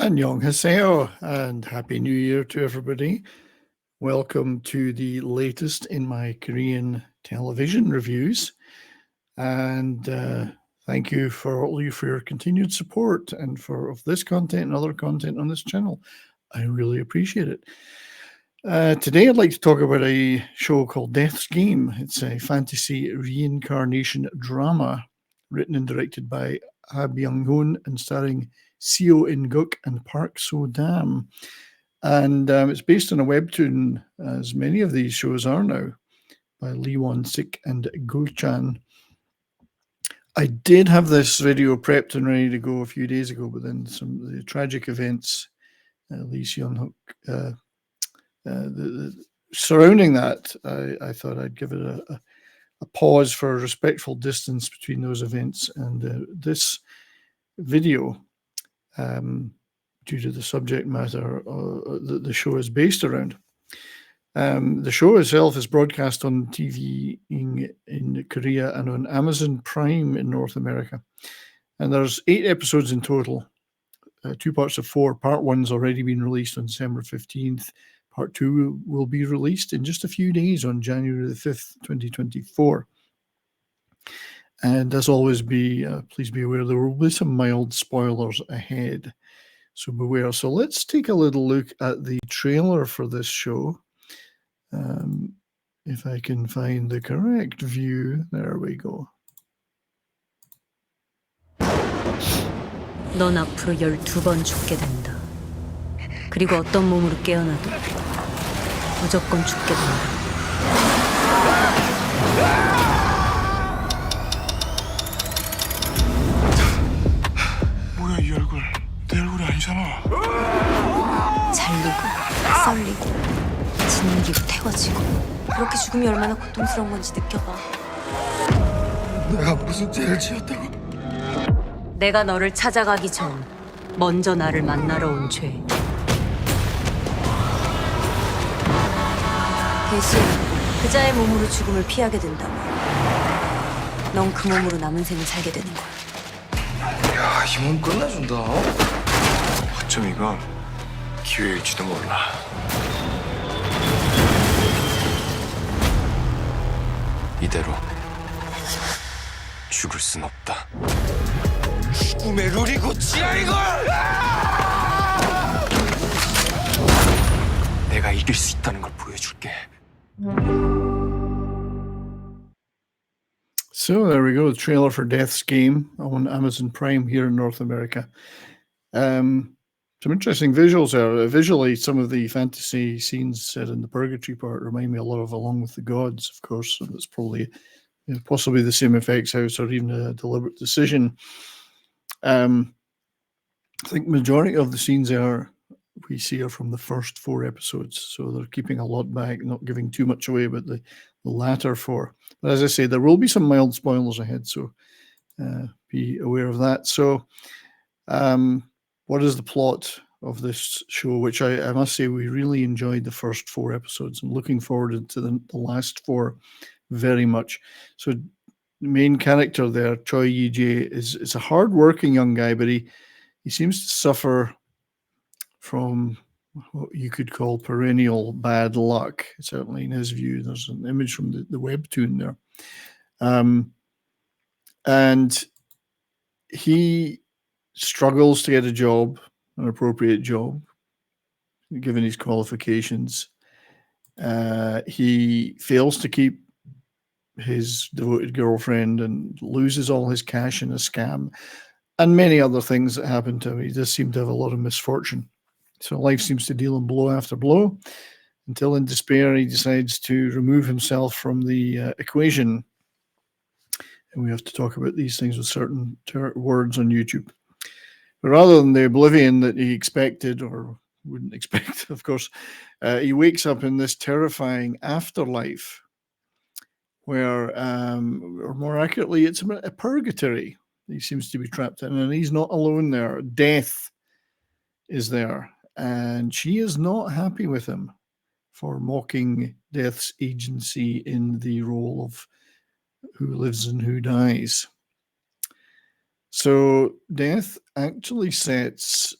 Annyeonghaseyo and Happy New Year to everybody. Welcome to the latest in my Korean television reviews. And thank you for all of you for your continued support and for of this content and other content on this channel. I really appreciate it. Today I'd like to talk about a show called Death's Game. It's a fantasy reincarnation drama written and directed by Ha-Byung-hoon and starring Seo In-guk and Park So-dam. And it's based on a webtoon, as many of these shows are now, by Lee Won-sik and Gul-chan. I did have this video prepped and ready to go a few days ago, but then some of the tragic events, Lee Seon-hook, surrounding that, I thought I'd give it a pause for a respectful distance between those events and this video, due to the subject matter that the show is based around. The show itself is broadcast on TV in Korea and on Amazon Prime in North America. And there's 8 episodes in total, 2 parts of 4. Part 1's already been released on December 15th. Part 2 will be released in just a few days on January the 5th, 2024. And as always, please be aware there will be some mild spoilers ahead, so beware. So let's take a little look at the trailer for this show. If I can find the correct view, there we go. 넌 앞으로 12번 죽게 된다. 그리고 어떤 몸으로 깨어나도 무조건 죽게 된다. 뭐야 이 얼굴? 내 얼굴이 아니잖아. 잘리고 썰리고 짓누르고 태워지고 그렇게 죽음이 얼마나 고통스러운 건지 느껴봐. 내가 무슨 죄를 지었다고? 내가 너를 찾아가기 전 먼저 나를 만나러 온 죄. 대신 그자의 몸으로 죽음을 피하게 된다면 넌 그 몸으로 남은 생을 살게 되는 거야. 야, 이 몸 끝내준다. 어쩜 이건 기회일지도 몰라. 이대로 죽을 순 없다. 죽음의 룰이 고치야 이걸! 내가 이길 수 있다는 걸 보여줄게. So there we go, the trailer for Death's Game on Amazon Prime here in North America. Some interesting visuals there. Visually, some of the fantasy scenes set in the purgatory part remind me a lot of Along with the Gods, of course. So that's probably possibly the same effects house or even a deliberate decision. I think majority of the scenes we see are from the first 4 episodes, so they're keeping a lot back, not giving too much away about the latter 4. But as I say, there will be some mild spoilers ahead, so be aware of that. So what is the plot of this show, which I must say we really enjoyed the first 4 episodes. I'm looking forward to the last 4 very much. So the main character there, Choi Yi-jae, is a hard-working young guy, but he seems to suffer from what you could call perennial bad luck, certainly in his view. There's an image from the webtoon there. And he struggles to get a job, an appropriate job, given his qualifications. He fails to keep his devoted girlfriend and loses all his cash in a scam, and many other things that happen to him. He does seem to have a lot of misfortune. So life seems to deal him blow after blow until in despair he decides to remove himself from the equation. And we have to talk about these things with certain words on YouTube. But rather than the oblivion that he expected or wouldn't expect, of course, he wakes up in this terrifying afterlife where, or more accurately, it's a purgatory he seems to be trapped in, and he's not alone there. Death is there, and she is not happy with him for mocking Death's agency in the role of who lives and who dies. So Death actually sets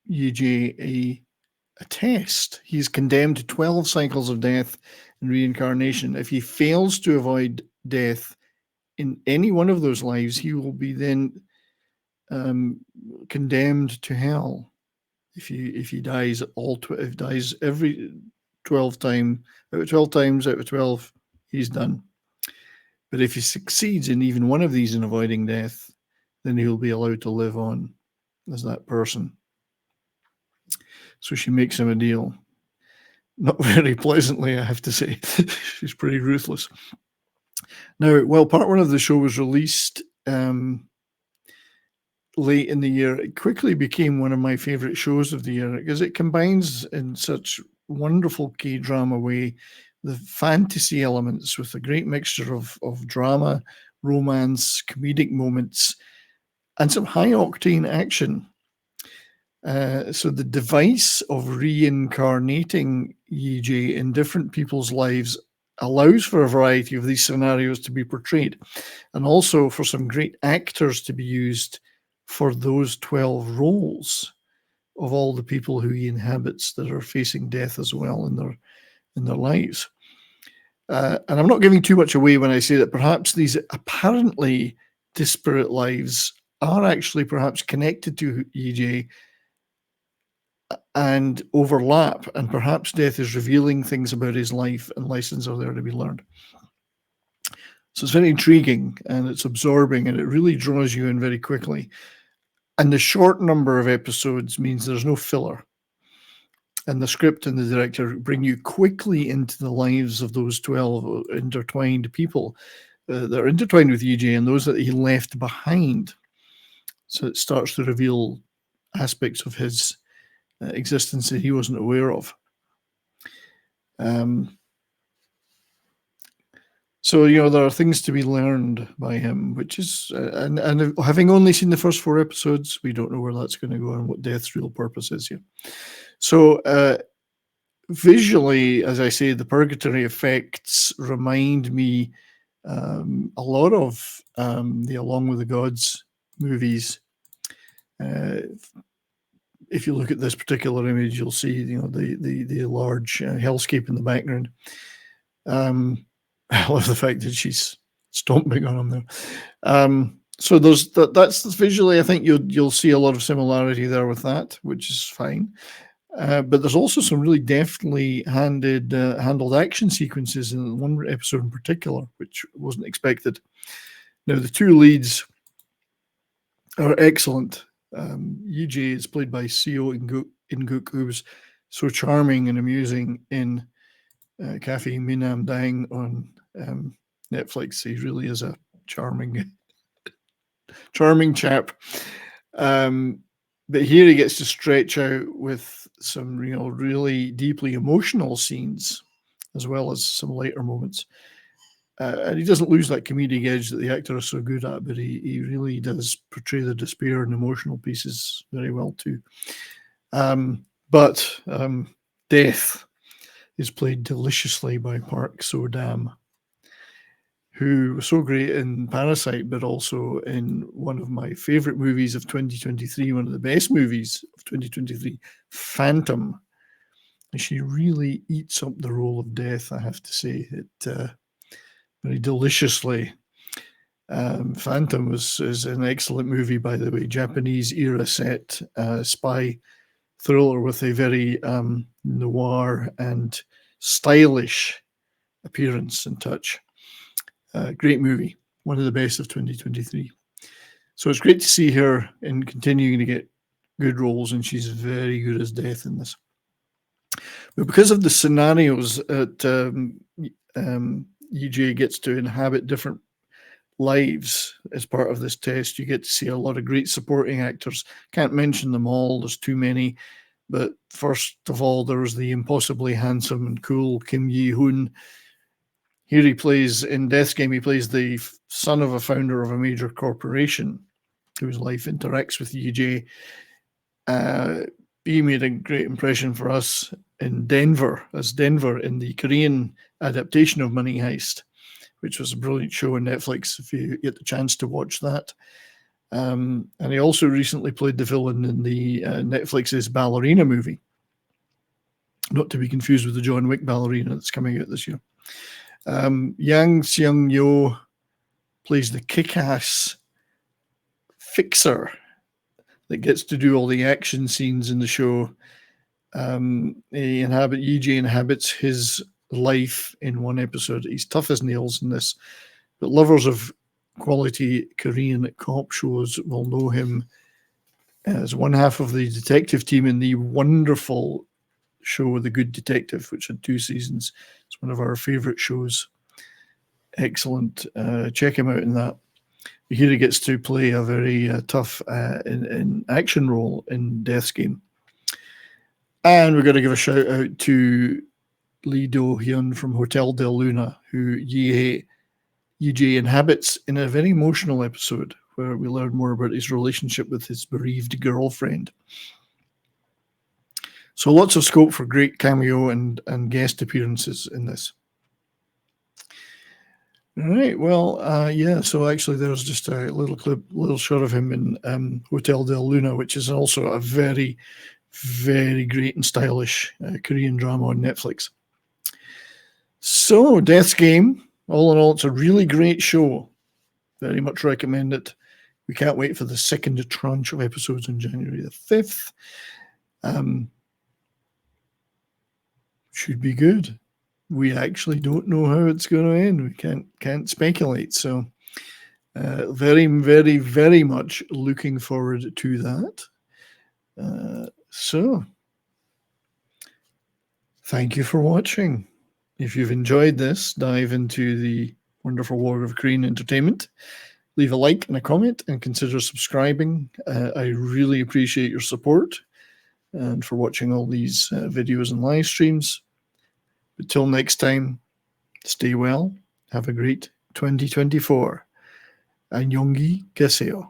Yi-jae a test. He's condemned to 12 cycles of death and reincarnation. If he fails to avoid death in any one of those lives, he will be then condemned to hell. If he dies if dies every 12 times out of 12, he's done. But if he succeeds in even one of these in avoiding death, then he'll be allowed to live on as that person. So she makes him a deal. Not very pleasantly, I have to say. She's pretty ruthless. Now, while part one of the show was released late in the year, it quickly became one of my favorite shows of the year because it combines in such wonderful K-drama way the fantasy elements with a great mixture of drama, romance, comedic moments, and some high-octane action. So the device of reincarnating Yi-jae in different people's lives allows for a variety of these scenarios to be portrayed, and also for some great actors to be used for those 12 roles of all the people who he inhabits that are facing death as well in their lives. And I'm not giving too much away when I say that perhaps these apparently disparate lives are actually perhaps connected to Yi-jae and overlap, and perhaps death is revealing things about his life and lessons are there to be learned. So it's very intriguing and it's absorbing and it really draws you in very quickly. And the short number of episodes means there's no filler. And the script and the director bring you quickly into the lives of those 12 intertwined people that are intertwined with Yi-jae and those that he left behind. So it starts to reveal aspects of his existence that he wasn't aware of. So, there are things to be learned by him, which is, and having only seen the first 4 episodes, we don't know where that's going to go and what death's real purpose is here. So, visually, as I say, the purgatory effects remind me a lot of the Along with the Gods movies. If you look at this particular image, you'll see, the large hellscape in the background. I love the fact that she's stomping on him there. So that's visually, I think you'll see a lot of similarity there with that, which is fine. But there's also some really deftly handled action sequences in one episode in particular, which wasn't expected. Now, the 2 leads are excellent. Yi-jae is played by Seo In-guk, who was so charming and amusing in Cafe Minamdang on Netflix. He really is a charming chap. But here he gets to stretch out with some really deeply emotional scenes, as well as some lighter moments. And he doesn't lose that comedic edge that the actor is so good at, but he really does portray the despair and emotional pieces very well too. But death is played deliciously by Park So-dam, who was so great in Parasite, but also in one of my favorite movies of 2023, one of the best movies of 2023, Phantom. And she really eats up the role of death, I have to say. It very deliciously. Phantom is an excellent movie, by the way, Japanese era set spy thriller with a very noir and stylish appearance and touch. Great movie, one of the best of 2023. So it's great to see her in continuing to get good roles, and she's very good as death in this. But because of the scenarios that Yi-jae gets to inhabit different lives as part of this test, you get to see a lot of great supporting actors. Can't mention them all, there's too many. But first of all, there was the impossibly handsome and cool Kim Yi-hoon. Here he plays, in Death's Game, he plays the son of a founder of a major corporation whose life interacts with Yi-jae. He made a great impression for us in Denver, as Denver in the Korean adaptation of Money Heist, which was a brilliant show on Netflix if you get the chance to watch that. And he also recently played the villain in the Netflix's Ballerina movie, not to be confused with the John Wick Ballerina that's coming out this year. Yang Seung-yo plays the kick-ass fixer that gets to do all the action scenes in the show. Yi-jae inhabits his life in one episode. He's tough as nails in this, but lovers of quality Korean cop shows will know him as one half of the detective team in the wonderful show The Good Detective, which had 2 seasons. It's one of our favorite shows. Excellent. Check him out in that. Here he gets to play a very tough in action role in Death's Game. And we're going to give a shout out to Lee Do-hyun from Hotel Del Luna, who Yi-jae inhabits in a very emotional episode where we learn more about his relationship with his bereaved girlfriend. So lots of scope for great cameo and guest appearances in this. All right, well, yeah, so actually there's just a little shot of him in Hotel Del Luna, which is also a very, very great and stylish Korean drama on Netflix. So, Death's Game, all in all, it's a really great show. Very much recommend it. We can't wait for the second tranche of episodes on January the 5th. Should be good. We actually don't know how it's going to end. We can't speculate. So, very, very, very much looking forward to that. So, thank you for watching. If you've enjoyed this dive into the wonderful world of Korean entertainment, leave a like and a comment and consider subscribing. I really appreciate your support and for watching all these videos and live streams. But till next time, stay well. Have a great 2024. Annyeonghi gaseyo.